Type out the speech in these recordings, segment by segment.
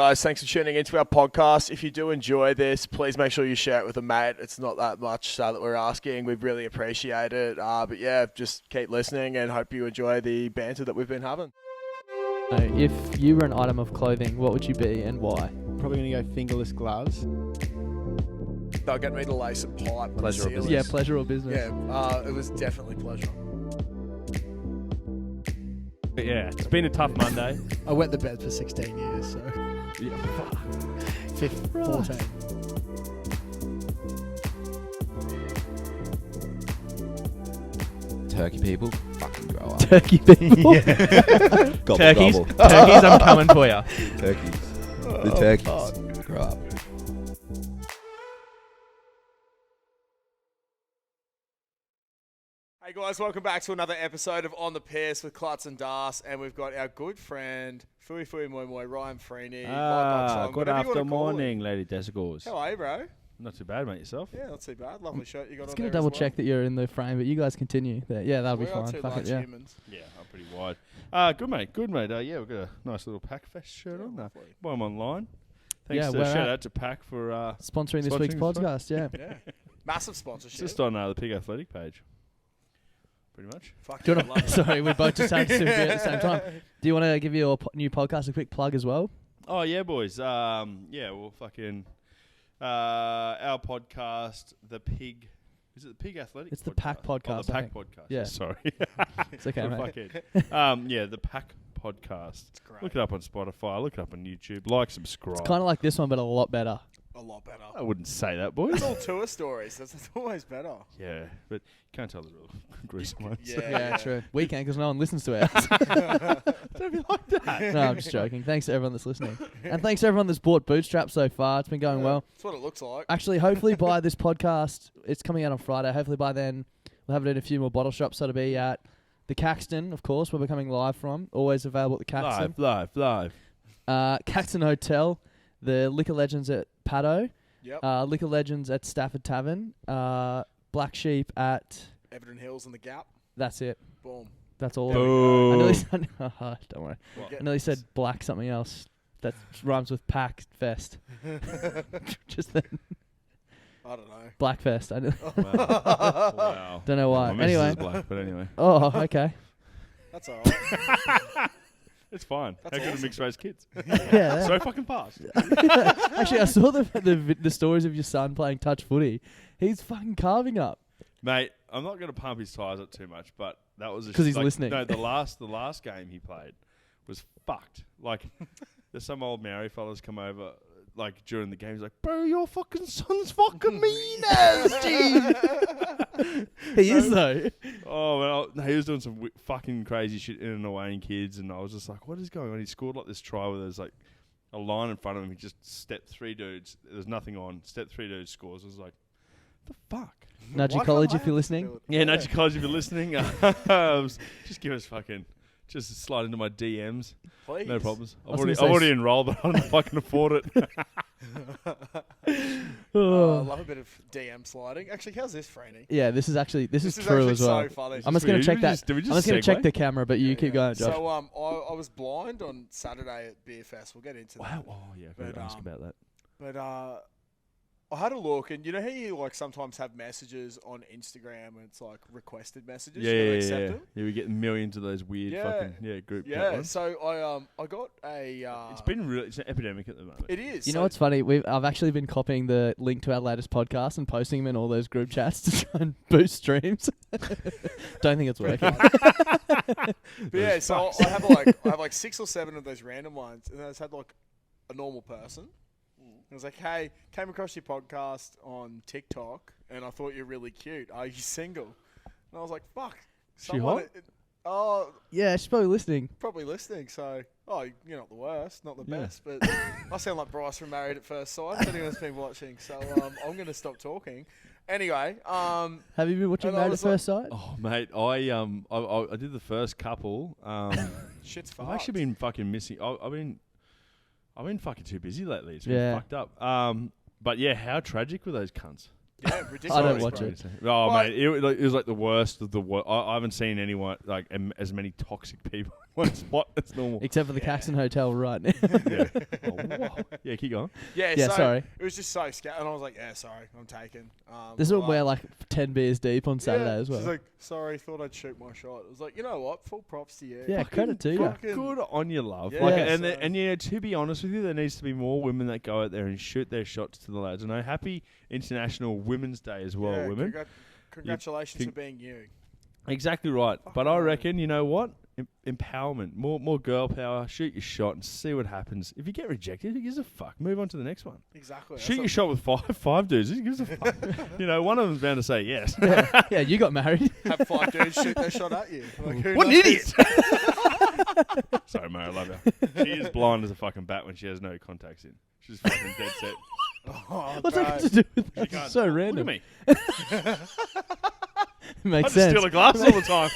Guys, thanks for tuning into our podcast. If you do enjoy this, please make sure you share it with a mate. It's not that much that we're asking. We really appreciate it. But yeah, just keep listening and hope you enjoy the banter that we've been having. If you were an item of clothing, what would you be and why? Probably going to go fingerless gloves. They'll get me to lay some pipe. Pleasure or business. Yeah, pleasure or business. Yeah, it was definitely pleasure. But yeah, it's been a tough Monday. I wet the bed for 16 years, so... Yeah, fuck. 14. Turkey people, fucking grow up. Turkey people. Gobble, Turkeys. gobble. Turkeys, I'm coming for you. Turkeys. The turkeys. Grow up. Hey guys, welcome back to another episode of On the Piss with Klutz and Das, and we've got our good friend, Fui Fui Moi Moi, Ryan Freney. Mike Oxshort, Good whatever you wanna after call morning, him. Lady Decigals. How are you, bro? Not too bad, mate. Yourself? Yeah, not too bad. Lovely shirt you got Just on going there to double as well. check that you're in the frame, but you guys continue. Yeah, that'll be We are fine. two Fuck large it, yeah. humans. Yeah, I'm pretty wide. Good, mate. Good, mate. Yeah, we've got a nice little Pack Fest shirt on. lovely. Buy them online. Thanks Yeah, to where shout at? out to Pack for Sponsoring this week's Sponsoring podcast, this yeah. Yeah. Massive it's sponsorship. just on the Pig Athletic page. Pretty much. Fuck Do you yeah, wanna, love it. sorry, we both just had to at the same time. Do you want to give your new podcast a quick plug as well? Oh, yeah, boys. Yeah, well, fucking... our podcast, The Pig... Is it the Pig Athletic? It's the Pack podcast, Oh, the I Pack think. podcast. Yeah. Sorry. It's okay, What a mate. fuckhead. Yeah, the Pack podcast. It's great. Look it up on Spotify. Look it up on YouTube. Like, subscribe. It's kind of like this one, but a lot better. A lot better. I wouldn't say that, boys. It's all tour stories. That's always better. Yeah, but you can't tell the real gruesome ones. Yeah, true. We can because no one listens to it. Don't be like that. No, I'm just joking. Thanks to everyone that's listening. And thanks to everyone that's bought Bootstrap so far. It's been going well. That's what it looks like. Actually, hopefully by this podcast, it's coming out on Friday. Hopefully by then, we'll have it in a few more bottle shops. So it'll be at the Caxton, of course, where we're coming live from. Always available at the Caxton. Live. Caxton Hotel, the Liquor Legends at Paddo, Yep. Liquor Legends at Stafford Tavern, Black Sheep at... Everton Hills and the Gap. That's it. Boom. That's all. There we go. I nearly said... don't worry. What? I nearly said black something else. That rhymes with Pack Fest. Just then. I don't know. Black Fest. I Wow. don't know why. My missus Anyway. is black, but anyway. Oh, okay. That's all right. It's fine. That's How good awesome. are mixed race kids? Yeah. So fucking fast. Actually, I saw the stories of your son playing touch footy. He's fucking carving up. Mate, I'm not going to pump his tyres up too much, but that was... 'Cause he's listening. No, the last game he played was fucked. Like, there's some old Maori fellas come over... Like during the game, he's like, "Bro, your fucking son's fucking mean as, dude." He is though. Oh well, no, he was doing some fucking crazy shit in and away in kids, and I was just like, "What is going on?" He scored like this try where there's like a line in front of him. He just stepped three dudes. There's nothing on. Stepped three dudes, scores. I was like, "The fuck." Nudgy Why College, can't if I you're have to listening. do it? Yeah, Nudgy College, if you're listening, just give us fucking. Just slide into my DMs. Please. No problems. I I've was already gonna say enrolled, but I don't know if I can afford it. I Oh. love a bit of DM sliding. Actually, how's this, Franny? Yeah, this is true actually as well. so funny. I'm just gonna check that. Did we I'm just just gonna check segue? the camera, but you keep going, Josh. So I was blind on Saturday at Beer Fest. We'll get into that. Wow. Oh yeah, I But, ask about that. But I had a look, and you know how you like sometimes have messages on Instagram, and it's like requested messages. Yeah, you gotta yeah, accept yeah. them? Yeah, we get millions of those weird Yeah. fucking group chat Yeah. ones. So I got a. It's an epidemic at the moment. It is. You so know what's funny? I've actually been copying the link to our latest podcast and posting them in all those group chats to try and boost streams. Don't think it's working. But yeah, so I have like 6 or 7 of those random ones, and I just had like a normal person. I was like, hey, came across your podcast on TikTok, and I thought you're really cute. Are you single? And I was like, fuck. She hot? Yeah, she's probably listening. Probably listening. So, you're not the worst, not the Yeah. best, but I sound like Bryce from Married at First Sight. If anyone's been watching, so I'm going to stop talking. Anyway, Have you been watching and I Married at was like- First Sight? Oh mate, I did the first couple. shit's I've fucked. actually been fucking missing. I've been fucking too busy lately. It's been Yeah. fucked up. But yeah, how tragic were those cunts? Yeah, ridiculous. I don't bro. watch it. Oh, But- mate, it was like the worst of the worst. I haven't seen anyone like as many toxic people in one spot as normal. Except for the Caxton Hotel right now. Yeah. Oh, wow. Yeah, keep going. Yeah, Yeah, so sorry. It was just so scary. And I was like, yeah, sorry, I'm taken. This is when we're like 10 beers deep on Saturday as well. She's like, sorry, thought I'd shoot my shot. I was like, you know what? Full props to you. Yeah, credit to you. fucking- Good on you, love. Yeah, Like, so- and yeah, to be honest with you, there needs to be more women that go out there and shoot their shots to the lads. And happy International Women's Day as well, Yeah, women. Congratulations You- for being you. Exactly right. But Fucking I hell. reckon, you know what? Empowerment, more girl power. Shoot your shot and see what happens. If you get rejected, who gives a fuck? Move on to the next one. Exactly. Shoot your shot with five dudes. Who gives a fuck? You know, one of them's bound to say yes. Yeah, you got married. Have 5 dudes shoot their shot at you. Like, who What an knows? idiot! Sorry, mate, I love her. She is blind as a fucking bat when she has no contacts in. She's fucking dead set. Oh, What's bro. that got to do with She that? can't It's so look random. at me. I Makes just sense. steal a glass all the time.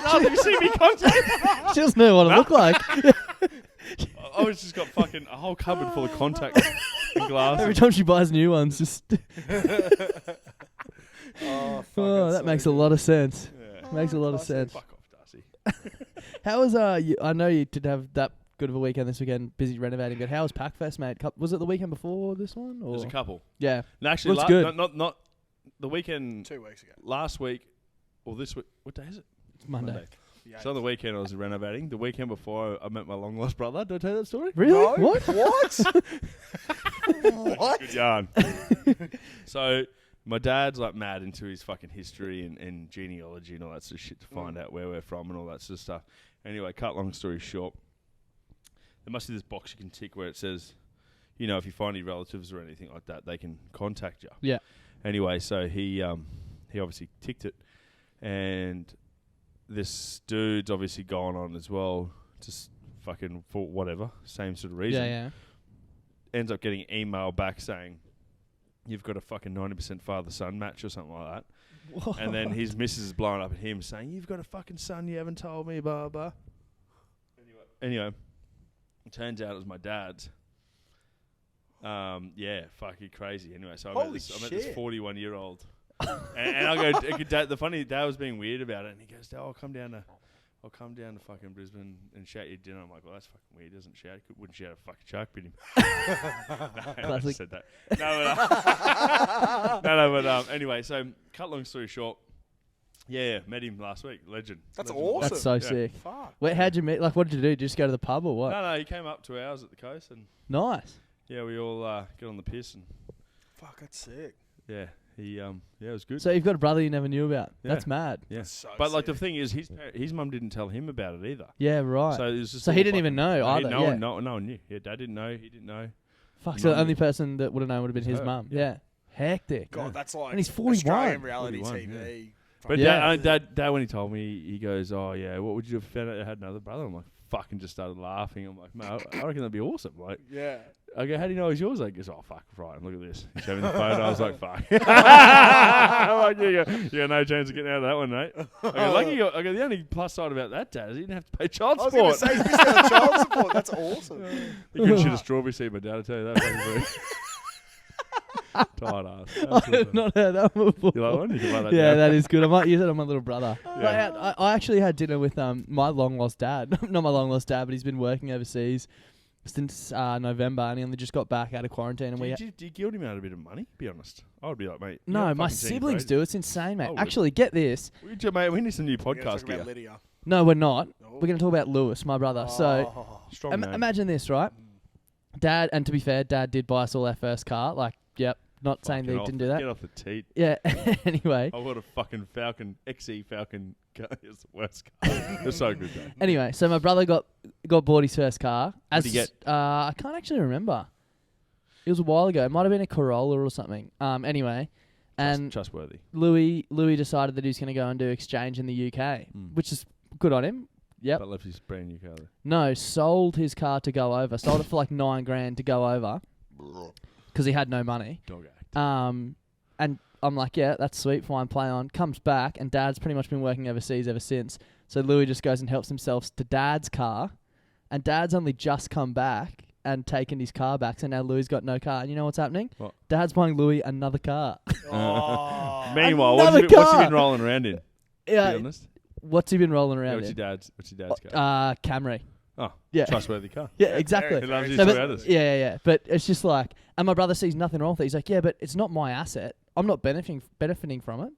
Oh, did you see me contact? She doesn't know what I look like. I was just got fucking a whole cupboard full of contacts and glasses. Every time she buys new ones, just Oh, fuck, oh, it's that so makes a good. lot of sense. Yeah. Makes a lot of Classic. sense. Fuck off, Darcy. How was I know you did have that good of a weekend this weekend, busy renovating, but how was Packfest, mate? Was it the weekend before this one? Or? There's a couple. Yeah. And actually, Looks good. not the weekend 2 weeks ago. last week or this week. What day is it? It's Monday. The So on the weekend I was renovating. The weekend before I met my long lost brother. Did I tell you that story? Really? No? What? What? What? Good yarn. So my dad's like mad into his fucking history and genealogy and all that sort of shit to find out where we're from and all that sort of stuff. Anyway, cut long story short, there must be this box you can tick where it says, you know, if you find any relatives or anything like that, they can contact you. Yeah. Anyway, so he obviously ticked it, and this dude's obviously gone on as well, just fucking for whatever, same sort of reason. Yeah, Ends up getting an email back saying, you've got a fucking 90% father-son match or something like that. And then his missus is blowing up at him saying, you've got a fucking son you haven't told me, blah, blah. Anyway, it turns out it was my dad's. Yeah, fucking crazy. Anyway, so I met Holy this shit. 41-year-old. and I go, Dad, the funny, Dad was being weird about it, and he goes, Dad, I'll come down to fucking Brisbane and shout you dinner. I'm like, well, that's fucking weird. He doesn't shout. Wouldn't shout a fucking shark bit him. I just said that. But anyway, so cut long story short, yeah, met him last week. Legend. That's Legend. awesome. That's so Yeah. sick. Fuck. Wait, how'd you meet? Like, what did you do? Did you just go to the pub or what? No, he came up 2 hours at the coast, and Nice. yeah, we all get on the piss, and Fuck, that's sick. yeah, it was good. So you've got a brother you never knew about. Yeah. That's mad. yeah, That's so but like the sick. thing is, his mum didn't tell him about it either. Yeah, right. So it was just So all he didn't fucking- even know No, either. No yeah. one, no one knew. Yeah, Dad didn't know. He didn't know. Fuck. So the Mum only knew. person that would have known would have been Was his her, mum. yeah. Yeah. Hectic. God, that's like And he's 41. Australian reality 41, TV. But Yeah. Dad, when he told me, he goes, "Oh yeah, what would you have found out I had another brother?" I'm like, "Fucking," just started laughing. I'm like, "Mate, I reckon that'd be awesome." Like, Yeah. I go, "How do you know he's yours?" I goes, "Oh fuck, right, look at this." He showed me the photo. I was like, "Fuck." I'm like, you got no chance of getting out of that one, mate. I go, lucky. I go, the only plus side about that, Dad, is he didn't have to pay child I was going to support. say, he's got child support. That's awesome. He couldn't shoot a strawberry seed, my dad. I tell you that. Fucking tired ass. I have not heard that before. You like one? You can write that Yeah, down. that is good. I might use it on my little brother. Yeah. I actually had dinner with my long lost dad. Not my long lost dad, but he's been working overseas since November, and he only just got back out of quarantine. And Do you guilt him out a bit of money? Be honest. I would be like, mate. you no, haven't my fucking seen siblings crazy. do. It's insane, mate. I would. Actually, get this. Mate, we need some new We're gonna podcast talk gear. about Lydia. No, we're not. Oh. We're going to talk about Lewis, my brother. So Oh. Strong name. imagine this, right? Dad, and to be fair, Dad did buy us all our first car. Like, yep, not saying that he didn't do that. Get off the teat. Yeah. Anyway. I got a fucking Falcon, XE Falcon car. It's the worst car. It's so good, though. Anyway, so my brother got bought his first car. What'd he get? I can't actually remember. It was a while ago. It might have been a Corolla or something. Anyway, and Trustworthy. Louis decided that he was going to go and do exchange in the UK, which is good on him. Yep. But left his brand new car there. No, sold his car to go over. Sold it for like $9,000 to go over because he had no money. Dog act. And I'm like, yeah, that's sweet, fine, play on. Comes back, and Dad's pretty much been working overseas ever since. So Louis just goes and helps himself to Dad's car, and Dad's only just come back, and taken his car back. So now Louis got no car. And you know what's happening? What? Dad's buying Louis another car. Oh. Meanwhile, Another what's he car! been rolling around in? To be Yeah. honest. What's he been rolling Yeah, around what's in? your dad's car? Camry. Oh, Yeah. trustworthy car. Yeah, Yeah, exactly. He loves his No, but- Toyotas. Yeah. But it's just like, and my brother sees nothing wrong with it. He's like, yeah, but it's not my asset. I'm not benefiting from it.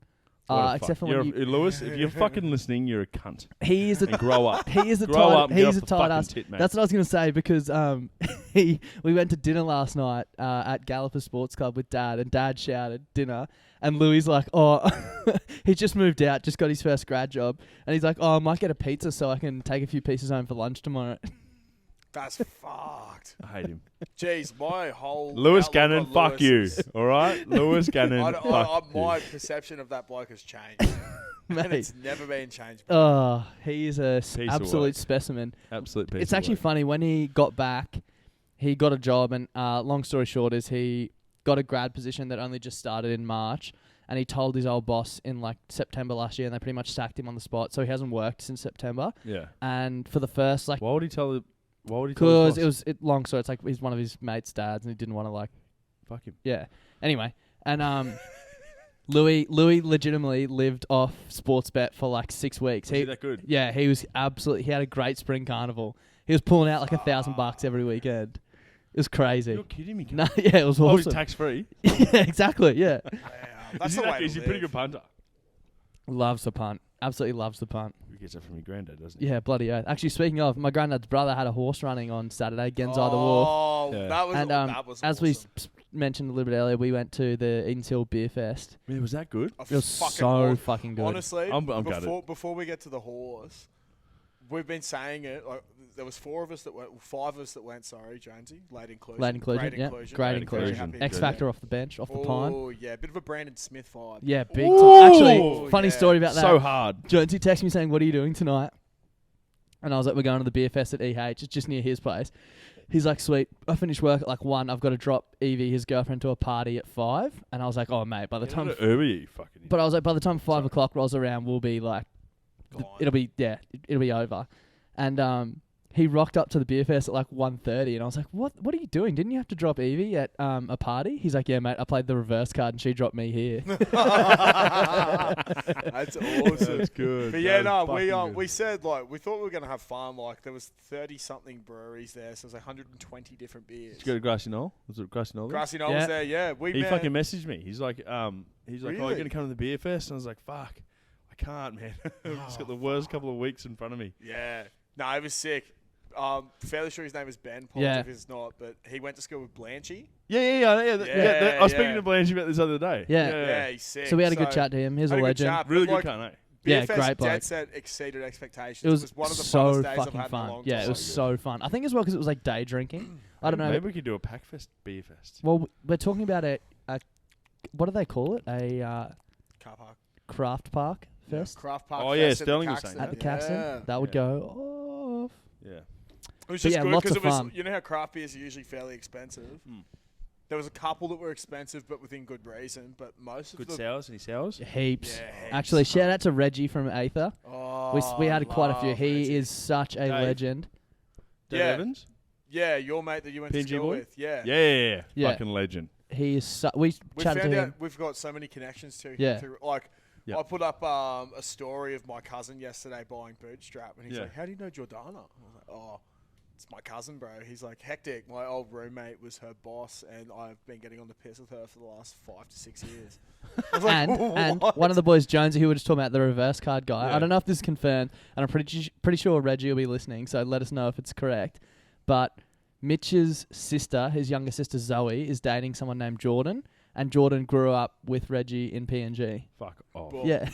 What a Except for fuck. when you, Lewis, if you're fucking listening, you're a cunt. he is a And grow up. he is a Grow up tight and get he's off a the tight fucking ass. tit, mate. That's what I was gonna say because we went to dinner last night at Galloper Sports Club with Dad, and Dad shouted dinner, and Louis like, oh, he just moved out, just got his first grad job, and he's like, oh, I might get a pizza so I can take a few pieces home for lunch tomorrow. That's fucked. I hate him. Jeez, my whole Lewis outlook Gannon, on fuck you. Lewis is- All right? Lewis Gannon, fuck my you. perception of that bloke has changed. And Mate. it's never been changed. Oh, he is a Piece of absolute work. specimen. Absolute piece It's of actually work. funny when he got back, he got a job, and long story short is he got a grad position that only just started in March, and he told his old boss in like September last year, and they pretty much sacked him on the spot, so he hasn't worked since September. Yeah. And for the first like, Why would he tell his because boss? long story, it's like he's one of his mate's dads, and he didn't want to like, Fuck him. yeah. Anyway, and Louis legitimately lived off Sportsbet for like 6 weeks. Was he that good? Yeah, he was absolutely. He had a great spring carnival. He was pulling out like $1,000 every weekend. It was crazy. You're kidding me. No, yeah, it was Oh, he's awesome. tax free. Yeah, exactly. Yeah, That's the way Is to he a pretty live. good punter? loves the punt. Absolutely loves the punt. He gets that from your granddad, doesn't he? Yeah, bloody oath. Actually, speaking of, my granddad's brother had a horse running on Saturday, Genzai the Wolf. Oh, Yeah. that was And that was as we awesome. mentioned a little bit earlier, we went to the Eaton's Hill Beer Fest. Man, was that good? It was Fucking so awesome. fucking good. Honestly, I'm gutted. before we get to the horse, we've been saying it. Like, there was 5 of us that went. Sorry, Jonesy, late inclusion. Late inclusion, Great yeah. inclusion. Great Very inclusion. happy X with Factor it. off the bench, off the pine. Oh yeah, bit of a Brandon Smith vibe. Yeah, big Ooh. time. Actually, funny Yeah. story about that. So hard. Jonesy texted me saying, "What are you doing tonight?" And I was like, "We're going to the beer fest at EH. It's just near his place." He's like, "Sweet. I finished work at like 1. I've got to drop Evie, his girlfriend, to a party at 5." And I was like, "Oh mate, by the time." You fucking. But I was like, by the time 5 o'clock rolls around, we'll be like, Gone. it'll be over. And he rocked up to the beer fest at like 1:30, and I was like, "What are you doing? Didn't you have to drop Evie at a party?" He's like, "Yeah, mate. I played the reverse card, and she dropped me here." That's awesome. That's good. But yeah, That was no, fucking good. we said like we thought we were gonna have fun. Like there was 30-something breweries there, so it was like 120 different beers. Did you go to Grassy Knoll? Was it Grassy Knoll? Grassy Knoll Yeah. was there. Yeah, He fucking messaged me. He's like, oh, Really? you're gonna come to the beer fest? And I was like, fuck, I can't, man. I've just got the worst couple of weeks in front of me. Yeah, no, it was sick. Fairly sure his name is Ben. Yeah. If it's not, but he went to school with Blanchy. Yeah. I was speaking yeah. to Blanche about this other day. Yeah. Yeah, he's sick. So we had a good chat to him. He was a had good legend. chat, but, Really like, good cunt, eh? Beer Yeah, Fest great bloke. dead set exceeded expectations. It was one of the so funnest days I've fucking had in a fun. long Yeah, time. it was so fun. I think as well because it was like day drinking. I don't know. Maybe we could do a pack fest, beer fest. Well, we're talking about a what do they call it? A Car park. craft park fest Craft park. Oh, yeah, Fest at the Sterling was Caxton. saying at the Caxton. Yeah. That would Yeah. go off. Yeah. It was But just yeah, good lots because of it was. fun. You know how craft beers are usually fairly expensive. There was a couple that were expensive, but within good reason. But most of Good the sours. Any sours? Heaps. Yeah, heaps. Actually, shout out to Reggie from Aether. Oh, We had quite a few. love He Reggie. is such a Dave. legend. Dave Yeah. Evans? Yeah, your mate that you went to PNG school boy? with. Yeah. Yeah. Yeah. Fucking legend. He is. We We chatted found to out him. we've got so many connections to him. Yeah. Through, like, Yeah. I put up a story of my cousin yesterday buying Bootstrap, and he's Yeah. like, "How do you know Jordana?" I was like, "Oh, it's my cousin, bro." He's like, "Hectic. My old roommate was her boss, and I've been getting on the piss with her for the last 5 to 6 years." I was like, And "What?" one of the boys, Jonesy, who we were just talking about, the reverse card guy. Yeah. I don't know if this is confirmed, and I'm pretty sure Reggie will be listening, so let us know if it's correct. But Mitch's sister, his younger sister Zoe, is dating someone named Jordan, and Jordan grew up with Reggie in PNG. Fuck off. Well, Yeah.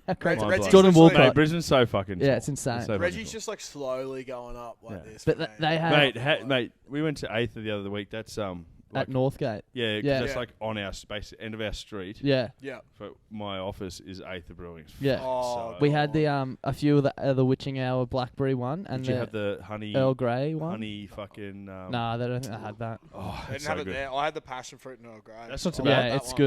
How crazy. Mind Reggie's blown. Jordan just like- Walcott. Mate, Brisbane's so fucking Yeah, small. it's insane. so fucking Reggie's small. just like slowly going up like Yeah. this. But for th- me. they had- Mate, we went to Aether the other week. That's At Northgate. yeah, 'cause Yeah. that's Yeah. like on our space, end of our street. Yeah. Yeah. For my office is Aether Brewing. Yeah. Oh, We had the a few of the Witching Hour Blackberry one and Did you the have the honey? Earl Grey one. Honey, fucking. Nah, they don't think I had that. Oh, I it's didn't have so it good. there. I had the passion fruit and Earl Grey. That's not too I bad. like Yeah, that it's one.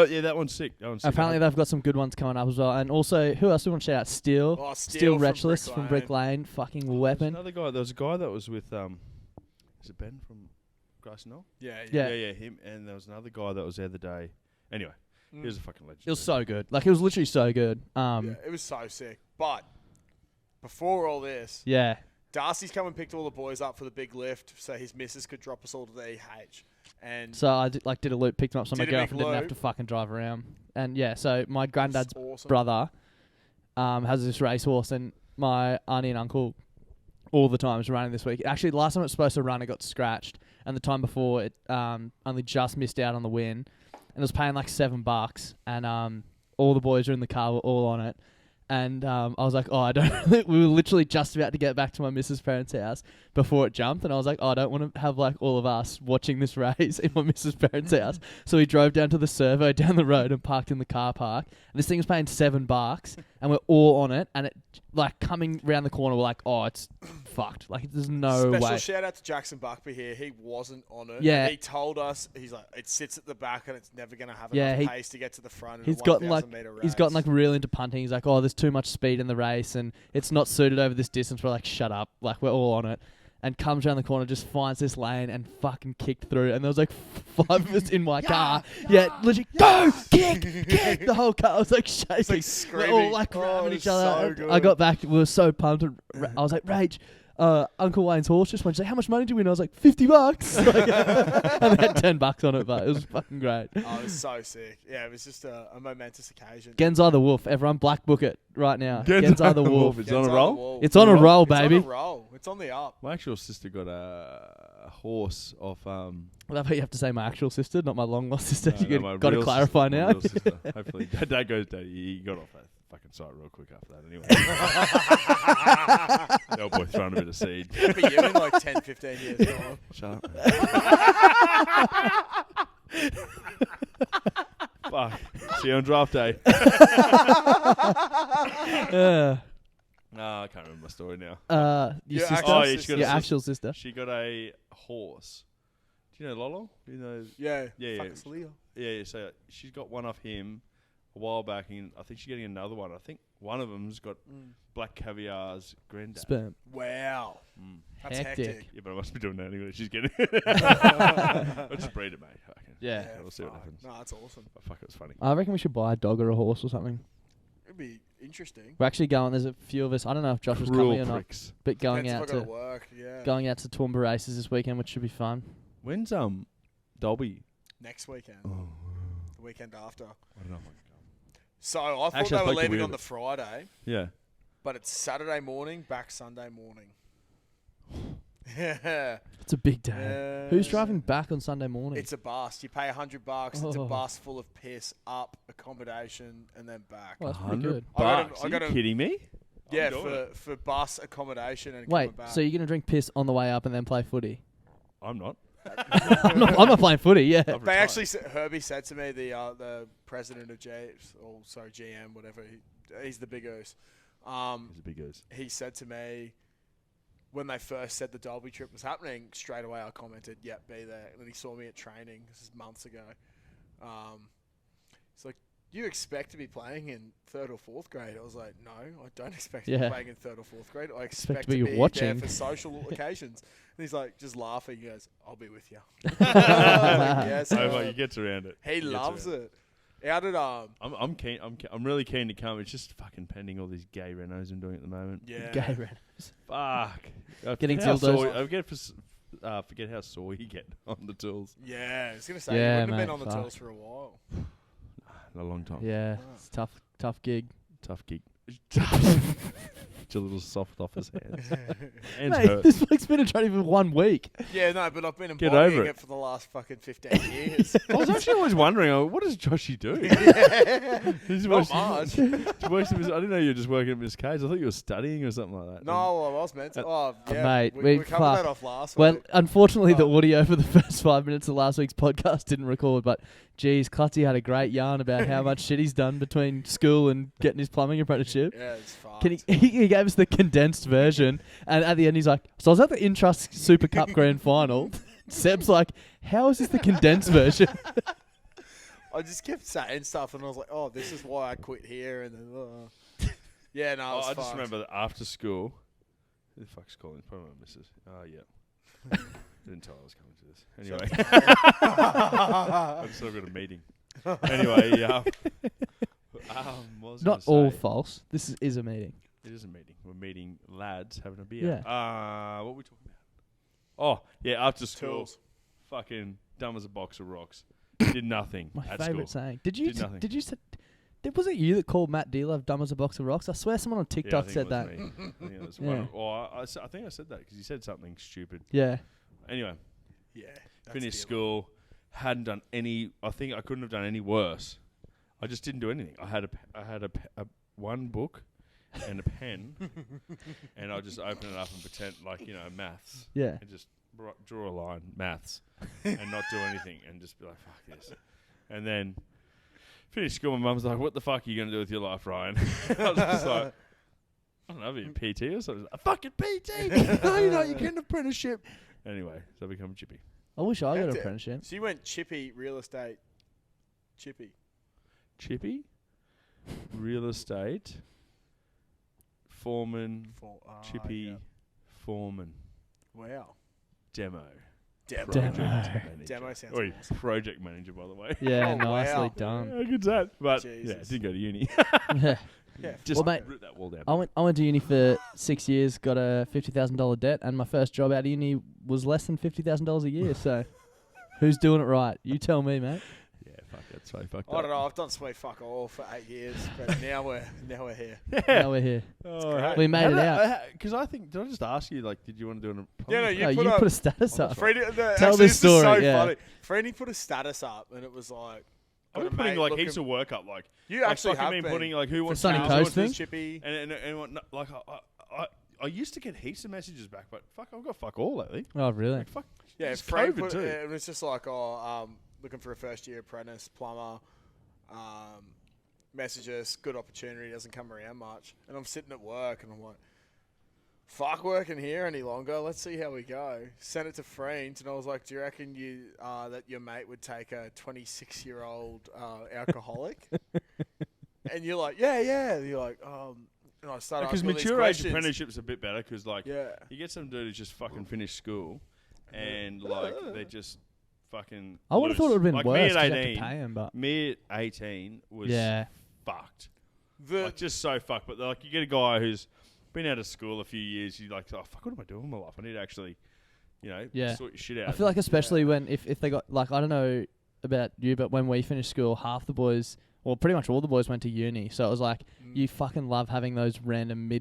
good. Yeah, that one's sick. That one's sick. Apparently they've got some good ones coming up as well. And also, who else do we want to shout out? Steel. Oh, Steel from Wretchless Brick from Lane. Brick Lane. Fucking There's weapon. another guy. There was a guy that was with Is it Ben from Grass Knoll? Yeah. Yeah. Him. And there was another guy that was there the day. Anyway, he was a fucking legend. It was so good. Like, it was literally so good. Yeah, it was so sick. But before all this, Yeah. Darcy's come and picked all the boys up for the big lift so his missus could drop us all to the EH. And So I did a loop, picked them up so my Did a big girlfriend didn't have loop. to fucking drive around. And yeah, so my granddad's awesome. brother has this racehorse, and my auntie and uncle all the time is running this week. Actually, the last time it was supposed to run, it got scratched, and the time before it only just missed out on the win, and it was paying like $7, and all the boys were in the car, were all on it. And I was like, oh, I don't. We were literally just about to get back to my missus' parents' house before it jumped, and I was like, oh, I don't want to have like all of us watching this race in my missus' parents' house. So we drove down to the servo down the road and parked in the car park. And this thing was paying $7, and we're all on it. And it like coming round the corner, we're like, oh, it's fucked. Like there's no Special way. shout out to Jackson Buckby here. He wasn't on it. Yeah. And he told us, he's like, it sits at the back and it's never going to have Yeah, enough pace to get to the front. In He's a gotten like 1,000 meter race. he's gotten like real into punting. He's like, oh, there's too much speed in the race, and it's not suited over this distance. We're like, shut up. Like we're all on it. And comes around the corner, just finds this lane and fucking kicked through. And there was like 5 of us in my car. Yeah, literally, go, kick. The whole car was like shaking. It's like We're screaming. all like Oh, grabbing it's each other. so And good. I got back, we were so pumped. And I was like, Rach, Uncle Wayne's horse just went. She's like, how much money did you win? I was like, $50. Like, and they had $10 on it, but it was fucking great. Oh, it was so sick. Yeah, it was just a momentous occasion. Genzai the Wolf. Everyone black book it right now. Genzai Genzai the the Wolf. Wolf. It's on a roll? It's on a roll, It's baby. on a roll. It's on the up. My actual sister got a horse off. I love how you have to say my actual sister, not my long lost sister. You my got to real clarify sister, my now. real sister. Hopefully, Dad goes. Dad, he got off that fucking site real quick after that. Anyway, the old boy throwing a bit of seed. It'll be you in like 10, 15 years. Time. Shut up. Fuck. See you on draft day. No, I can't remember my story now. Your Your sister? actual Oh, yeah, she got sister. a Your sister. actual sister? She got a horse. Do you know Lolo? You know? Yeah. Yeah, Fuck, yeah. it's Leo. Yeah. So she's got one off him a while back, and I think she's getting another one. I think one of them's got Black Caviar's granddad. Sperm. Wow. That's Hectic. hectic. Yeah, but I must be doing that anyway. She's getting. I'll just breed it, mate. Okay. Yeah. We'll see what fuck. happens. No, that's awesome. But fuck, it was funny. I reckon we should buy a dog or a horse or something. It'd be interesting. We're actually going. There's a few of us. I don't know if Josh was Cruel coming or not, pricks. but going Depends out if I gotta to work. Yeah. Toowoomba races this weekend, which should be fun. When's Dolby? Next weekend. Oh, The weekend after. I don't know. So I thought Actually, I they were spoke to leaving Will. on the Friday, Yeah. but it's Saturday morning, back Sunday morning. Yeah. It's a big day. Who's driving back on Sunday morning? It's a bus. You pay $100. It's a Oh. bus full of piss, up, accommodation, and then back. Oh, that's pretty good. I got Bucks? I got Are a- you kidding me? Yeah, I'm doing for bus accommodation and Wait, coming back. so you're gonna drink piss on the way up and then play footy? I'm not. I'm not playing footy. Yeah. I've They retired. actually Herbie said to me, the president of GM, whatever. He's the big goose. He's a big goose. He said to me when they first said the Dolby trip was happening, straight away I commented, "Yep, be there." And then he saw me at training. This is months ago. He's like, "You expect to be playing in 3rd or 4th grade?" I was like, "No, I don't expect to be Yeah. playing in 3rd or 4th grade. I expect to be there watching." for social occasions." And he's like, just laughing. He goes, "I'll be with you." Yes, Oh, well, he gets around it. he gets loves around it. Out at I'm keen. I'm really keen to come. It's just fucking pending all these gay renos I'm doing at the moment. yeah. Gay red. Fuck. I Getting forget how dildos. forget how sore you get on the tools. Yeah, I was gonna say Yeah, you wouldn't have mate, been on the fuck. tools for a while. In a long time. Yeah, it's tough gig. Tough gig. It's a little soft off his hands. Hands Mate, hurt. this bloke's been in training for 1 week. Yeah, no, but I've been Get embodying over it it. for the last fucking 15 years. I was actually always wondering, what does Joshy do? He's Not works- much. he works in Miss- I didn't know you were just working at Miss K's. I thought you were studying or something like that. No, I was meant to. Oh, yeah. Mate, we we covered that fuck. off last Well, week. unfortunately, the Oh. audio for the first 5 minutes of last week's podcast didn't record, but geez, Clutzy had a great yarn about how much shit he's done between school and getting his plumbing apprenticeship. Yeah, it's fucked. He gave us the condensed version, and at the end he's like, so I was at the Intrust Super Cup Grand Final. Seb's like, how is this the condensed version? I just kept saying stuff, and I was like, oh, this is why I quit here. And then, yeah, no, it was I just fucked. remember that after school. Who the fuck's calling? Probably my missus. Oh, yeah. didn't tell I was coming to this. Anyway, I've still got a meeting. Anyway, what was I Not gonna all say? false. This is a meeting. It is a meeting. We're meeting lads having a beer. Yeah. What were we talking about? Oh, yeah, after school. Tools. Fucking dumb as a box of rocks. Did nothing My at favourite school. saying. Did you? Did nothing. Did you? Was it you that called Matt D-Love dumb as a box of rocks? I swear someone on Yeah, I TikTok think said it that. was me. I think it was Yeah. one of, I think I said that because you said something stupid. Yeah. Anyway, Yeah. finished school. Hadn't done any. I think I couldn't have done any worse. I just didn't do anything. I had a one book and a pen, and I just open it up and pretend like maths, Yeah. and just draw a line, maths, and not do anything, and just be like, fuck this. And then finished school. My mum's like, "What the fuck are you gonna do with your life, Ryan?" I was just like, "I don't know, be a PT or something." A fucking PT? No, you're not. You get an apprenticeship. Anyway, so I become Chippy. I wish I got an Hectic. apprenticeship. So you went Chippy real estate. Chippy. Chippy, real estate, foreman, Chippy, yeah. foreman, Wow. demo. Demo. Project Demo. manager. Demo sounds Oi, awesome. project manager, by the way. Yeah, Oh, nicely wow. How done. good's that? But Jesus. didn't go to uni. Yeah. Yeah. Just Well, mate, rip that wall down. I went to uni for 6 years, got a $50,000 debt, and my first job out of uni was less than $50,000 a year. So, who's doing it right? You tell me, mate. Yeah, fuck, that's so fucked I up. don't know. I've done sweet fuck all for 8 years, but now we're here. Now we're here. great. We made it out. Because I think, did I just ask you, like, did you want to do an Yeah, no, you Oh, put you up. put a status up. Freney, Tell actually, this this is story, so yeah. funny. Freney put a status up, and it was like, I've got been a putting mate like looking- heaps of work up, like You like actually fucking have been been. putting like who wants Sunny to Coast thing? Chippy. and what, like I used to get heaps of messages back, but fuck, I've got fuck all lately. Oh, really? Like fuck, Yeah, it's Frank COVID put, too. it was just like, looking for a first year apprentice, plumber, messages, good opportunity, doesn't come around much. And I'm sitting at work and I'm like, fuck working here any longer. Let's see how we go. Sent it to Freens and I was like, do you reckon that your mate would take a 26-year-old alcoholic? And you're like, yeah. You're like, and I started Because asking all these mature age questions. apprenticeship's a bit better because like Yeah. you get some dude who's just fucking finished school and like they just fucking. I would have thought it would have been like worse Me 'cause at you have to 18, pay him, but me at 18 was yeah. fucked. The, Just so fucked. But like you get a guy who's been out of school a few years, you're like, oh fuck, what am I doing with my life? I need to actually, Yeah. sort your shit out. I feel like especially when if they got like I don't know about you, but when we finished school, half the boys, well, pretty much all the boys went to uni. So it was like you fucking love having those random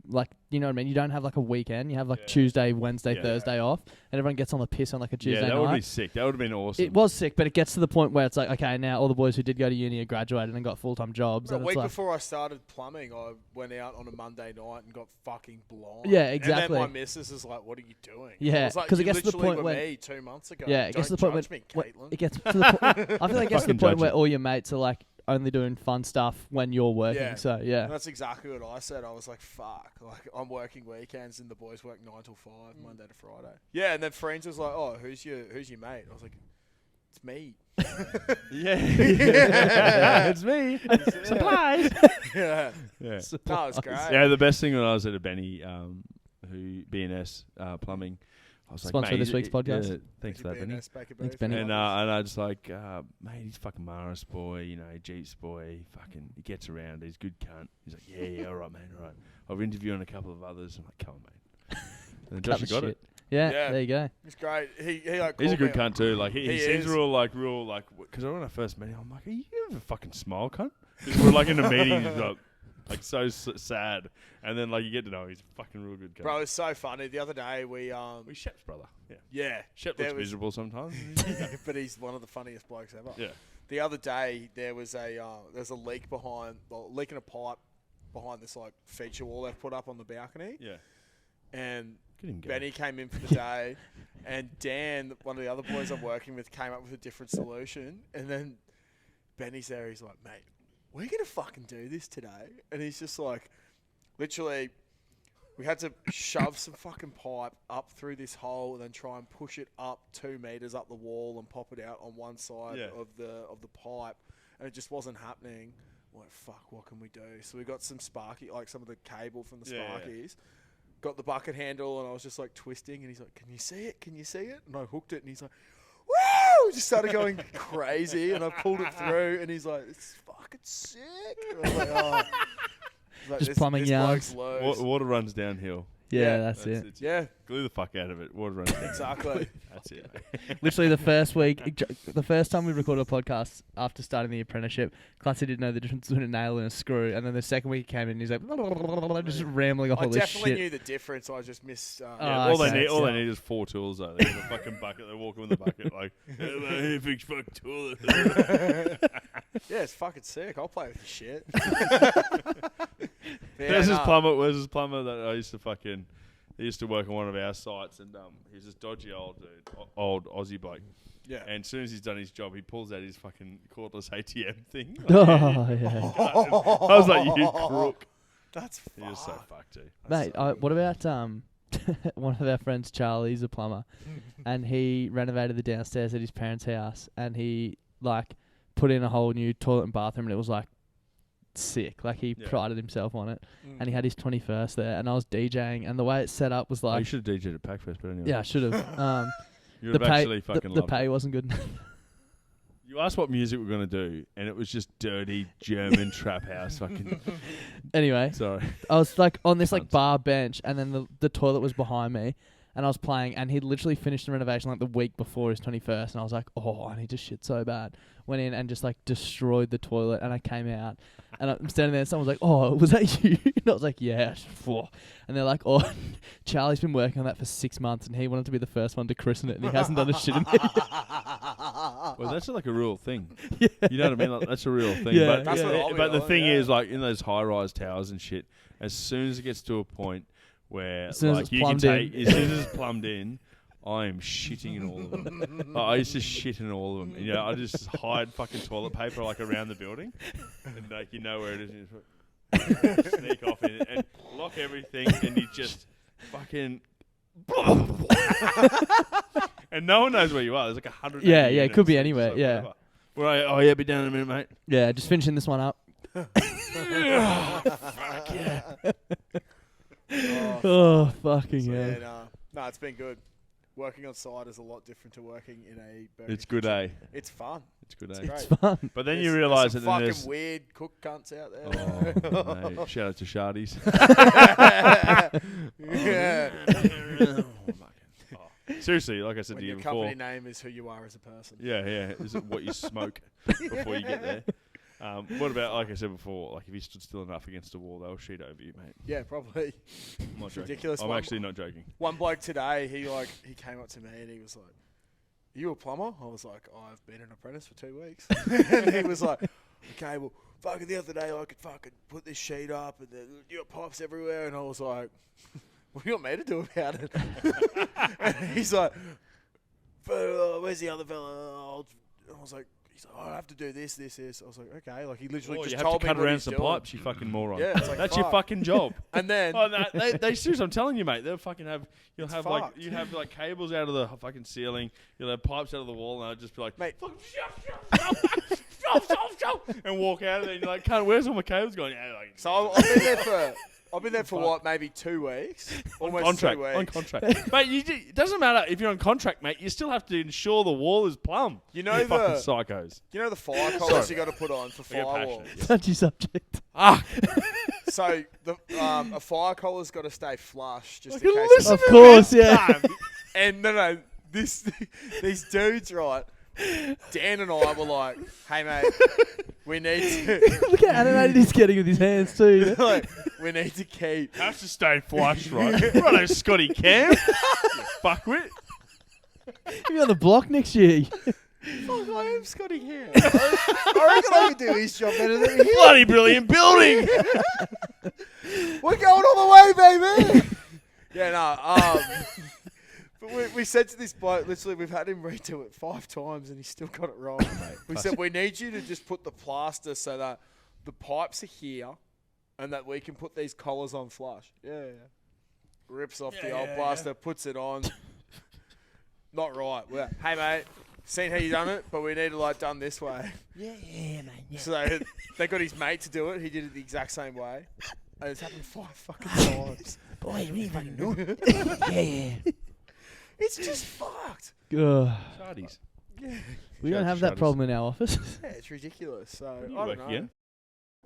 like you know what I mean. You don't have like a weekend. You have like Yeah. Tuesday, Wednesday, Yeah. Thursday off, and everyone gets on the piss on like a Tuesday yeah, that night. would be sick. That would have been awesome. It was sick, but it gets to the point where it's like, okay, now all the boys who did go to uni are graduated and got full-time jobs. A and week it's like, before I started plumbing, I went out on a Monday night and got fucking blind. Yeah, exactly. And then my missus is like, "What are you doing?" Yeah, I was like, 'cause it "You gets to the literally point were when- me 2 months ago." yeah, it gets to the Don't point judge when me, Caitlin. it gets to the point. I feel like it gets to the Fucking point judge where it. all your mates are like only doing fun stuff when you're working. Yeah. So yeah, And that's exactly what I said. I was like, "Fuck!" Like I'm working weekends and the boys work 9 till 5, Monday to Friday. Yeah, and then friends was like, "Oh, who's your mate?" I was like, "It's me." yeah, it's me. Supplies. Yeah, Yeah. no, it's great. Yeah, the best thing when I was at a Benny, who BNS plumbing, I was like, Sponsor mate, this week's podcast. Yeah, thanks for that, Benny. Thanks, Benny. And I just like, mate, he's fucking Maris boy, Jeeps boy, fucking, he gets around, he's a good cunt. He's like, yeah, all right, man, all right. I've interviewed a couple of others. I'm like, come on, mate. And then Cut Josh the got shit. it. Yeah, Yeah. there you go. He's great. He like He's a called good me- cunt too. Like he He seems is. real like, because when I first met him, I'm like, are you have a fucking smile, cunt? Just we're like in a meeting, he's like so sad, and then like you get to know he's a fucking real good guy. Bro, it's so funny. The other day we We Shep's brother. Yeah. yeah, Shep there looks was- miserable sometimes. but he's one of the funniest blokes ever. Yeah. The other day there was there's a leak leak in a pipe behind this like feature wall they've put up on the balcony, Yeah. and Get him going. Benny came in for the day, and Dan, one of the other boys I'm working with, came up with a different solution, and then Benny's there. He's like, "Mate, we're gonna fucking do this today," and he's just like, literally. We had to shove some fucking pipe up through this hole and then try and push it up 2 meters up the wall and pop it out on one side Yeah. of the pipe, and it just wasn't happening. We're like, fuck, what can we do? So we got some Sparky, like some of the cable from the Yeah, yeah. Sparkies, got the bucket handle, and I was just like twisting, and he's like, "Can you see it? Can you see it?" And I hooked it, and he's like, "Woo!" Just started going crazy, and I pulled it through, and he's like, "It's fucking sick." And I was like, "Oh." Like, Just plumbing yarns. Water runs downhill. Yeah, that's it. Yeah, Glue the fuck out of it. Water runs downhill. exactly. That's it. Literally the first week, the first time we recorded a podcast after starting the apprenticeship, Clutzy didn't know the difference between a nail and a screw. And then the second week he came in and he's like, just rambling off I all this definitely shit. knew the difference. I just missed. All okay. they need is 4 tools though. They got a fucking bucket. They walk in with the bucket like, hey, fix fucking toilet. Yeah, it's fucking sick. I'll play with your shit. Where's his plumber that I used to fucking... He used to work on one of our sites, and he's this dodgy old dude, old Aussie bloke. Yeah. And as soon as he's done his job, he pulls out his fucking cordless ATM thing. Oh, yeah. I was like, you crook. That's He was so fucked, too. Mate, what about one of our friends, Charlie's a plumber, and he renovated the downstairs at his parents' house, and he like put in a whole new toilet and bathroom, and it was like sick. Like he prided himself on it, and he had his 21st there, and I was DJing, and the way it's set up was like, You should have DJ'd at Packfest, but anyway. yeah, I should have. You would have actually fucking the loved pay it. wasn't good. You asked what music we're going to do, and it was just dirty German trap house fucking... Anyway, Sorry. I was like on this like Cunts. bar bench, and then the toilet was behind me, and I was playing, and he'd literally finished the renovation like the week before his 21st, and I was like, oh, I need to shit so bad. Went in and just like destroyed the toilet, and I came out, and I'm standing there, and someone was like, oh, was that you? And I was like, yeah. And they're like, oh, Charlie's been working on that for 6 months, and he wanted to be the first one to christen it, and he hasn't done a shit in it. Well, that's like a real thing. Yeah. You know what I mean? Like, that's a real thing. Yeah, but That's what I'll be but the on, thing yeah. is, like, in those high-rise towers and shit, as soon as it gets to a point where, As soon as like, it's you can plumbed take... in. As soon as it's plumbed in, I am shitting in all of them. Like, I used to shit in all of them. And, you know, I just hide fucking toilet paper, like, around the building. And, like, you know where it is. And you just sneak off in it and lock everything, and you just fucking... And no one knows where you are. There's like 100. Yeah, it could be anywhere, yeah. Whatever. Right, oh yeah, be down in a minute, mate. Yeah, just finishing this one up. Oh, fucking So, hell. yeah, no, it's been good. Working on site is a lot different to working in a burger It's good, kitchen. eh? It's fun. It's good, It's eh? great. It's fun. But then you There's realise that some then fucking there's... weird cook cunts out there. Oh, mate. Shout out to Shardies. Yeah. Seriously, like I said When to you your before. company name is who you are as a person. Yeah. Is it what you smoke before you get there? What about, like I said before, like if you stood still enough against a wall, they'll shoot over you, mate. Yeah, probably. I'm not joking. Ridiculous. I'm One- actually not joking. One bloke today, he came up to me and he was like, "Are you a plumber?" I was like, "I've been an apprentice for 2 weeks." And he was like, "Okay, well, fucking the other day I could fucking put this sheet up and you got pipes everywhere." And I was like, "What do you want me to do about it?" And he's like, "Where's the other fella?" I was like, he's like, "I have to do this. I was like, "Okay." Like he literally Oh, just you have told to me cut what around he's some doing. pipes, you fucking moron. Yeah, it's like, that's your fuck. fucking job. And then Oh, no, they seriously, I'm telling you, mate. They'll fucking have. You'll It's have fucked. like you have like cables out of the fucking ceiling. You'll have pipes out of the wall, and I'll just be like, Mate. fucking shove, and walk out of there. And you're like, "Cunt, where's all my cables going?" Yeah, like, so I've been there for what, maybe 2 weeks, almost contract, 2 weeks. on contract, mate. It doesnesn't matter if you're on contract, mate. You still have to ensure the wall is plumb. You know You fucking the psychos. fire collars you got to put on for I get firewalls. passionate. Yeah. Touchy subject. So a fire collar's got to stay flush just Like, in case. listen Of to course, this yeah. time. And no, these dudes, right? Dan and I were like, "Hey mate, we need to Look how animated he's getting with his hands too. like, we need to keep." Has to stay flush, right? Righto, Scotty Cam. You fuckwit. He'll be on the block next year. Fuck, I am Scotty here. I reckon I could do his job better than him. Bloody brilliant building. We're going all the way, baby. Yeah, no. But we said to this bloke, literally, we've had him redo it 5 times and he's still got it wrong. We said, we need you to just put the plaster so that the pipes are here and that we can put these collars on flush. Yeah. Rips off the old plaster, puts it on. Not right. We're, "Hey, mate, seen how you done it, but we need it done this way." Yeah, mate. Yeah. So they got his mate to do it. He did it the exact same way. And it's happened 5 fucking times. Boy, what are you fucking doing? yeah. It's just fucked. Ugh. Shardies. Yeah. We don't Shout have to that Shardies. problem in our office. Yeah, it's ridiculous. So, When do you I don't work know. again?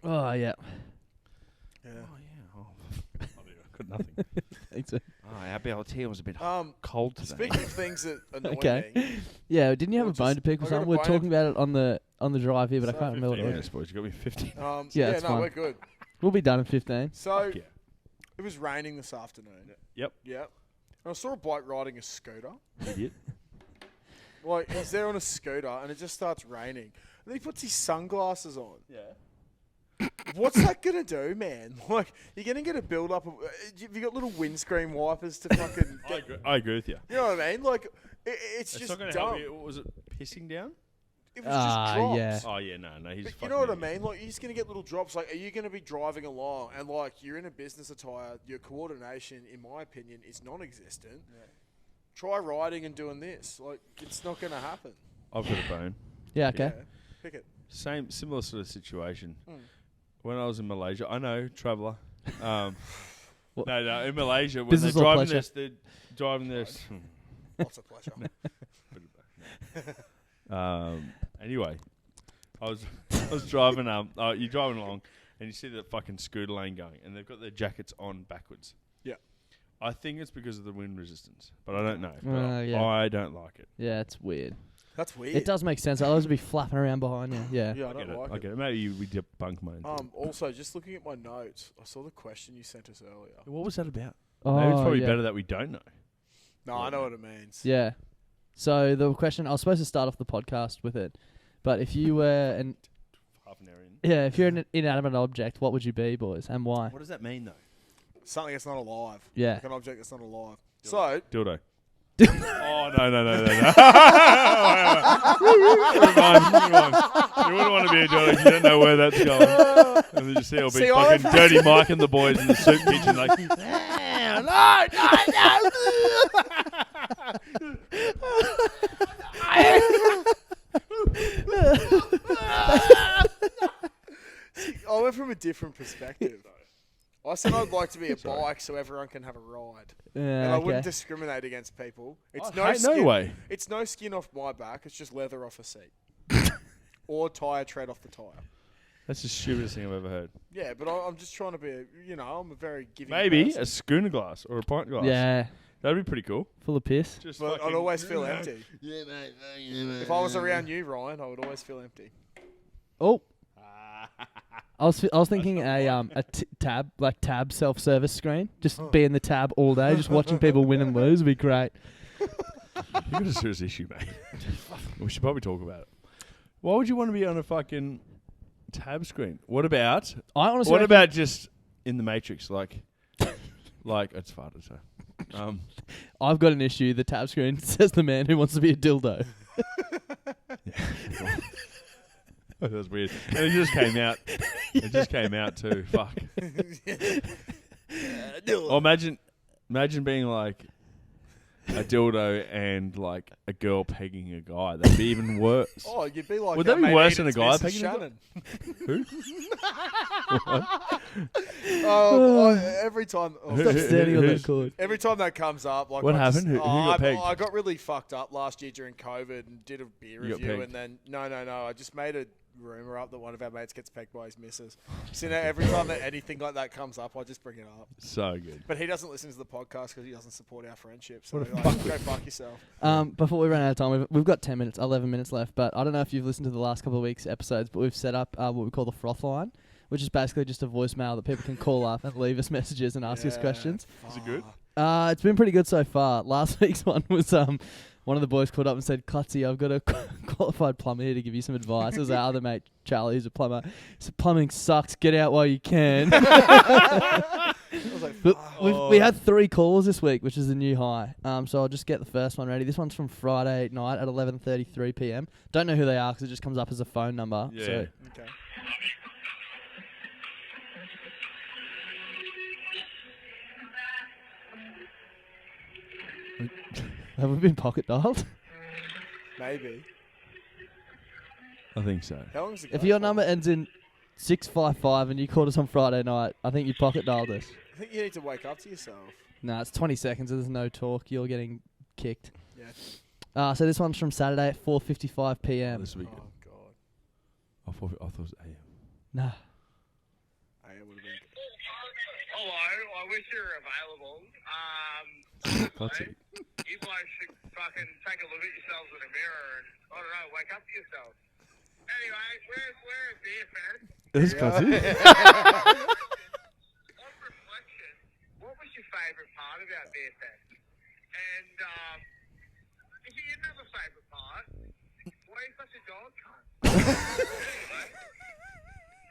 Oh, yeah. Yeah. Oh, yeah. Oh. I've got nothing. Thanks, sir. Oh, our BLT was a bit Um, cold today. speaking of things that annoy Okay. me, Yeah, didn't you have Well, a bone just- to pick or I got a something? We were bone- talking about it on the drive here, but I So can't remember what 15 it was. minutes, boys. You got me 15. Yeah, yeah, it's no, fine. we're good. We'll be done in 15. So, Yeah. it was raining this afternoon. Yep. Yep. And I saw a bloke riding a scooter. Idiot. Like, he's there on a scooter, and it just starts raining. And then he puts his sunglasses on. Yeah. What's that going to do, man? Like, you're going to get a build-up of... Have you got little windscreen wipers to fucking... I agree with you. You know what I mean? Like, it's just not going to dumb. help you. Was it pissing down? It was just drops. yeah. Oh, yeah, no, he's But you know what I mean? Like, you're just going to get little drops. Like, are you going to be driving along and, like, you're in a business attire, your coordination, in my opinion, is non-existent. Yeah. Try riding and doing this. Like, it's not going to happen. I've got a bone. Yeah, okay. Yeah. Pick it. Similar sort of situation. Mm. When I was in Malaysia, I know, traveller. What? No, in Malaysia, when Business they're or driving pleasure? this, they're driving this. Lots of pleasure. Anyway, I was driving. You're driving along, and you see the fucking scooter lane going, and they've got their jackets on backwards. Yeah. I think it's because of the wind resistance, but I don't know. Yeah. I don't like it. Yeah, it's weird. That's weird. It does make sense. Otherwise, it'd be flapping around behind you. Yeah. Yeah, I I don't get it. like I it. get it. Maybe we debunk mine. Also, just looking at my notes, I saw the question you sent us earlier. What was that about? Oh, Maybe it's probably yeah. better that we don't know. No, I know what it means. Yeah. So the question, I was supposed to start off the podcast with it, but if you were Half an hour in. if you're an inanimate object, what would you be, boys, and why? What does that mean, though? Something that's not alive. Yeah. Like an object that's not alive. So, Dildo. Oh, no. Move on. You wouldn't want to be a dildo if you don't know where that's going. And then you see all big See, I fucking dirty Mike and the boys in the soup kitchen like, I went from a different perspective. I said I'd like to be a Sorry. bike so everyone can have a ride. Yeah. And I Okay. wouldn't discriminate against people. It's oh, no hey, skin. no way. It's no skin off my back. It's just leather off a seat. Or tyre tread off the tyre. That's the stupidest thing I've ever heard. Yeah, but I'm just trying to be, I'm a very giving Maybe person. a schooner glass or a pint glass. Yeah. That'd be pretty cool. Full of piss. Just But I'd fucking- always feel empty. Yeah, mate. If I was around you, Ryan, I would always feel empty. Oh. I was thinking a tab self-service screen. Just be in the tab all day, just watching people win and lose would be great. You've got a serious issue, mate. We should probably talk about it. Why would you want to be on a fucking tab screen? What about just in the Matrix, like it's farted, so. I've got an issue. The tab screen says the man who wants to be a dildo. That was weird. And it just came out. It just came out too. Fuck. Or imagine being like a dildo and like a girl pegging a guy. That'd be even worse. Oh, you'd be like... Would that be mate worse than a Edith's guy Mrs. pegging a girl? Shannon. Who? Every time... Stop standing on that Who's- cord. Every time that comes up, like What I just- happened? Who got pegged? I got really fucked up last year during COVID and did a beer You got review, pegged? and then no, I just made a rumor up that one of our mates gets pegged by his missus. So now every time that anything like that comes up, I just bring it up. So good. But he doesn't listen to the podcast because he doesn't support our friendship. So What a like, go fuck yourself. Before we run out of time, we've got 11 minutes left, but I don't know if you've listened to the last couple of weeks' episodes, but we've set up what we call the froth line, which is basically just a voicemail that people can call up and leave us messages and ask us questions. Is it good? It's been pretty good so far. Last week's one was one of the boys called up and said, Clutzy, I've got a qualified plumber here to give you some advice. It was our other mate, Charlie, who's a plumber. He said, plumbing sucks. Get out while you can. I was like, But fuck. we had 3 calls this week, which is a new high. So I'll just get the first one ready. This one's from Friday night at 11:33 p.m. Don't know who they are because it just comes up as a phone number. Yeah. So Okay. have we been pocket dialed? Maybe. I think so. How long is it? If your number ends in 655 and you called us on Friday night. I think you pocket dialed us. I think you need to wake up to yourself. No, it's 20 seconds. There's no talk. You're getting kicked. Yeah. So this one's from Saturday at 4:55 p.m. This weekend. Oh, God. I thought it was AM. Nah. Hey, it would have been... Hello, I wish you were available. Clutzy. You guys should fucking take a look at yourselves in the mirror and, I don't know, wake up to yourselves. Anyway, we're at Beer Fest. This is Clutzy. On reflection, what was your favourite part about Beer Fest? And if you didn't have a favourite part, why are you such a dog cunt? Anyway,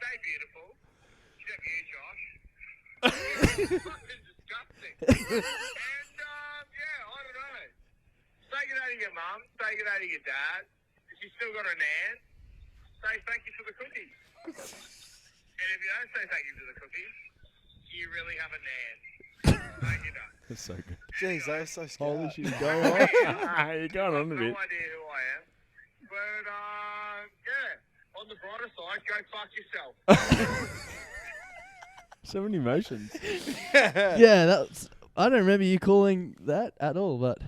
stay beautiful. Except you, Josh. It's fucking disgusting. And, yeah, I don't know. Say good day to your mum. Say good day to your dad. If you still got a nan, say thank you for the cookies. And if you don't say thank you for the cookies, you really have a nan. No, you don't. That's so good. Jeez, that was so scary. Holy shit, go on. You're going on a bit. No idea who I am. But, yeah, on the brighter side, go fuck yourself. So many emotions. Yeah, that's. I don't remember you calling that at all. But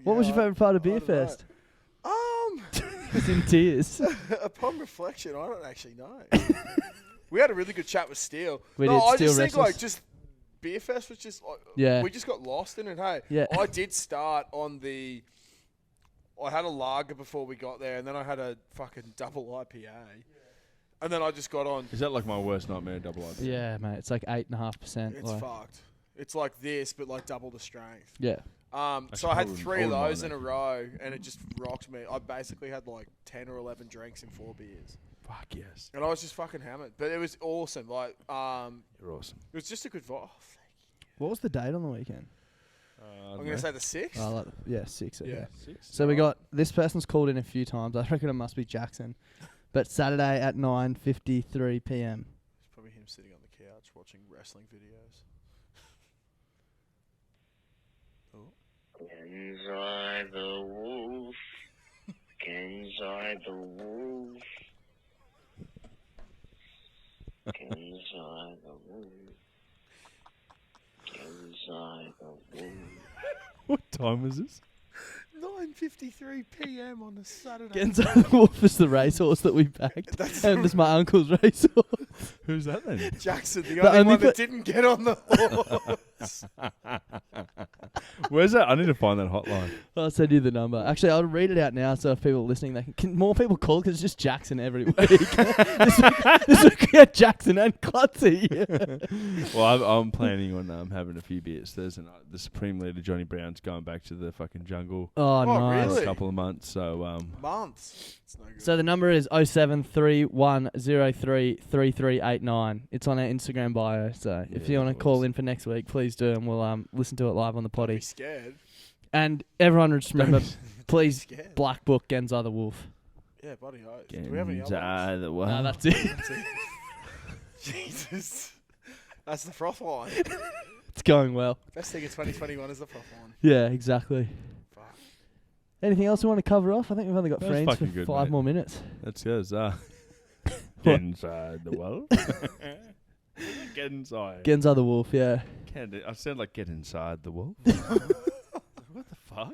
what was your favourite part of Beer Fest? It's in tears. Upon reflection, I don't actually know. We had a really good chat with Steele. We did. I Steele just think wrestlers. like just Beer Fest was just like, Yeah. we just got lost in it. Hey, Yeah. I did start on the. I had a lager before we got there, and then I had a fucking double IPA, and then I just got on. Is that like my worst nightmare, double IPA? Yeah, mate. It's like 8.5%. It's fucked. It's like this, but like double the strength. Yeah. So I had wouldn't- 3 I of wouldn't those mind in a that. row, and it just rocked me. I basically had like 10 or 11 drinks in 4 beers, Fuck yes. and I was just fucking hammered. But it was awesome. Like, You're awesome. it was just a good vibe. What was the date on the weekend? I'm gonna say the 6th. Oh, like, yeah, 6. Yeah. Okay. 6? So we got this person's called in a few times. I reckon it must be Jackson. But Saturday at 9:53 p.m. It's probably him sitting on the couch watching wrestling videos. Genzai the wolf. Genzai the wolf. Genzai the wolf. Genzai the wolf. What time was this? 9:53 p.m. on a Saturday. Genzo the Wolf is the racehorse that we backed. And it's my uncle's racehorse. Who's that then? Jackson, the The only only one that didn't get on the horse. Where's that? I need to find that hotline. I'll send you the number. Actually, I'll read it out now so if people are listening, they can more people call because it's just Jackson every week. this week we had Jackson and Clutzy. Well, I'm planning on having a few beers Thursday night. The Supreme Leader Johnny Brown's going back to the fucking jungle Oh, nice. really? in a couple of months. So Months. It's no good. So the number is 0731033389. It's on our Instagram bio. So if you Yeah, want to call in for next week, please do, and we'll listen to it live on the Don't be potty. scared. And everyone just remember, please Scared. Black Book Genzai the Wolf. Yeah, buddy. Do we have any other ones? Genzai the Wolf. No, that's it. Jesus. That's the froth line. It's going well. Best thing in 2021 is the froth line. Yeah, exactly. Fuck. Anything else we want to cover off? I think we've only got That was friends for fucking good, 5 mate. more minutes. That's yours. Get inside the Wolf. Get inside. Genzai the Wolf, yeah. I sound like get inside the wolf. What the fuck?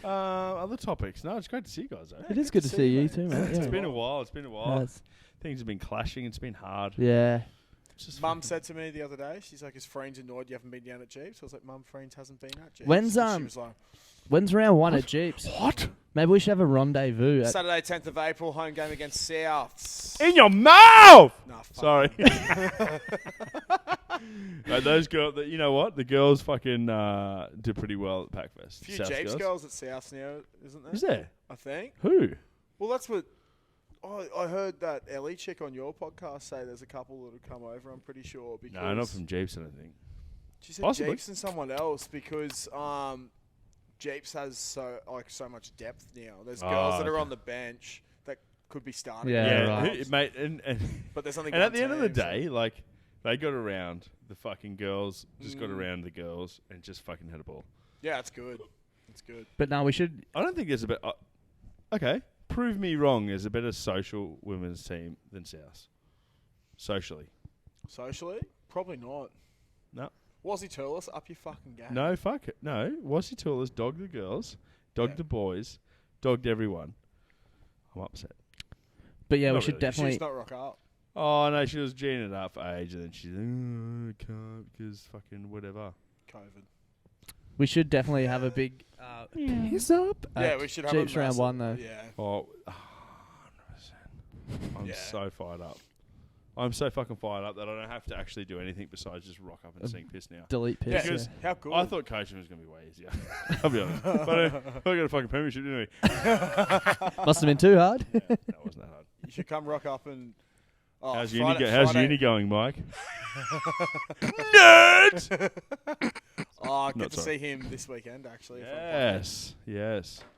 Other topics? No, it's great to see you guys. Eh? It is good to see you too, mate. It's Yeah. been a while. It's been a while. Yes. Things have been clashing. It's been hard. Yeah. It's just Mum fucking- said to me the other day, she's like, is Freens annoyed you haven't been down at Jeeps? I was like, Mum, Freens hasn't been at Jeeps. When's, And she was like, When's round 1 at Jeeps? What? Maybe we should have a rendezvous. At Saturday, 10th of April, home game against Souths. In your mouth! Nah, fuck. Sorry. Those girls, you know what? The girls fucking did pretty well at Packfest. A few South Jeeps girls at Souths now, isn't there? Is there? I think. Who? Well, that's what... I heard that Ellie chick on your podcast say there's a couple that have come over, I'm pretty sure. Because No, not from Jeeps, I don't think. she said Possibly. Jeeps and someone else because Jeeps has so much depth now. There's girls that are okay. on the bench that could be starting. Yeah, again. right. Mate, and But there's only and one at the end of the team, so- day, like, they got around the fucking girls, just got Mm. around the girls, and just fucking had a ball. Yeah, it's good. It's good. But no, we should. I don't think there's a bit. Okay, prove me wrong. There's a better social women's team than South. socially. Socially? Probably not. No. Wazzy Turles, up your fucking game. No, fuck it. No, Wassy Toolers dogged the girls, dogged the boys, dogged everyone. I'm upset. But yeah, we Not should really. definitely. She's not rock up. Oh, no, she was geeing it up for age, and then she's I can't because fucking whatever. COVID. We should definitely have a big piss up. Yeah, we should have Jeeps a round massive- one though. Yeah. Oh, 100%. I'm Yeah. so fired up. I'm so fucking fired up that I don't have to actually do anything besides just rock up and sing piss now. Delete Yeah, piss. Because how good. I thought coaching was going to be way easier. I'll be honest. But I got a fucking premiership, didn't we? Must have been too hard. Yeah, that wasn't that hard. You should come rock up and... Oh, How's Friday- uni going, Mike? Nerd! Oh, get Not to sorry. see him this weekend, actually. if I'm Yes, yes. playing.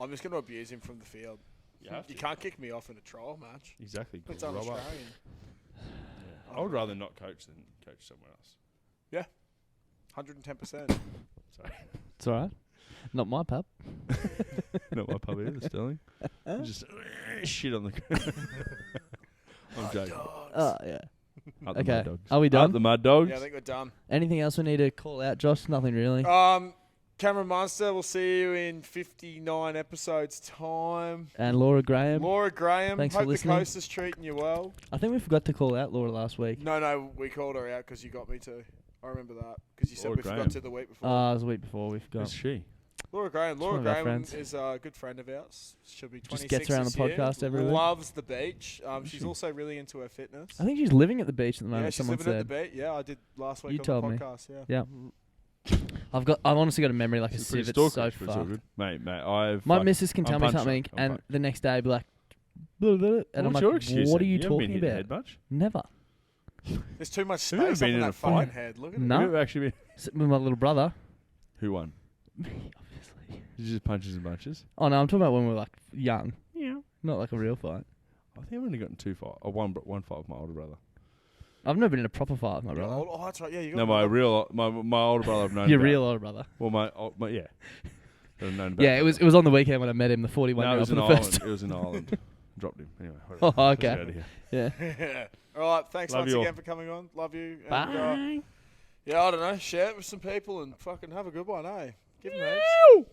I'm just going to abuse him from the field. You have You to. can't kick me off in a trial match. Exactly. It's Rob up. un-Australian. I would rather not coach than coach somewhere else. 110%. Sorry. It's alright. Not my pub. Not my pub either, Sterling. Just shit on the ground. I'm joking. Oh yeah. Up the Okay. mud dogs. Are we Up done? the mud dogs. Yeah, I think we're done. Anything else we need to call out, Josh? Nothing really. Cameron Munster, we'll see you in 59 episodes' time. And Laura Graham. Laura Graham, Thanks for hope the listening. coast is treating you well. I think we forgot to call out Laura last week. No, we called her out because you got me to. I remember that because you said Laura we Graham. forgot to the week before. It was a week before we forgot. Who's she? Laura Graham. Laura one of our Graham friends. is a good friend of ours. She'll be 26 Just gets around this the year. podcast every week. Loves the beach. She's she? also really into her fitness. I think she's living at the beach at the moment. Yeah, she's someone living said. at the beach. Yeah, I did last week You on told the me. podcast. Yeah. Yeah. I've honestly got a memory like a She's pretty sieve. It's so stalkerish, but it's all fucked. good. Mate, I've... My fuck- missus can I'm tell me punch something, drunk. I'm and fucked. the next day be like, blah, blah, blah, and I'm What's like, your excuse what are then? you haven't been talking hit the about? head much? Never. There's too much Have you ever space up been in in that a fight? fucking head. Look at No. it. Who actually been... Sitting with my little brother. Who won? Me, obviously. Did you just punches and bunches? Oh no, I'm talking about when we were like young. Yeah. Not like a real fight. I think I've only gotten two fights. One fight with my older brother. I've never been in a proper fight with my Yeah, brother. oh, that's right. Yeah, you got No, my older brother I've known Your about. real older brother. Well, my yeah. That I've known about. Yeah, it was on the weekend when I met him, the 41 No, year it old was for in the first Ireland. time. It was in Ireland. Dropped him. Anyway. Oh, whatever. Let's okay. get out of here. Yeah. All right. Thanks Love once you all. again for coming on. Love you. And, Bye. yeah, I don't know. Share it with some people and fucking have a good one, eh? Give them heaps.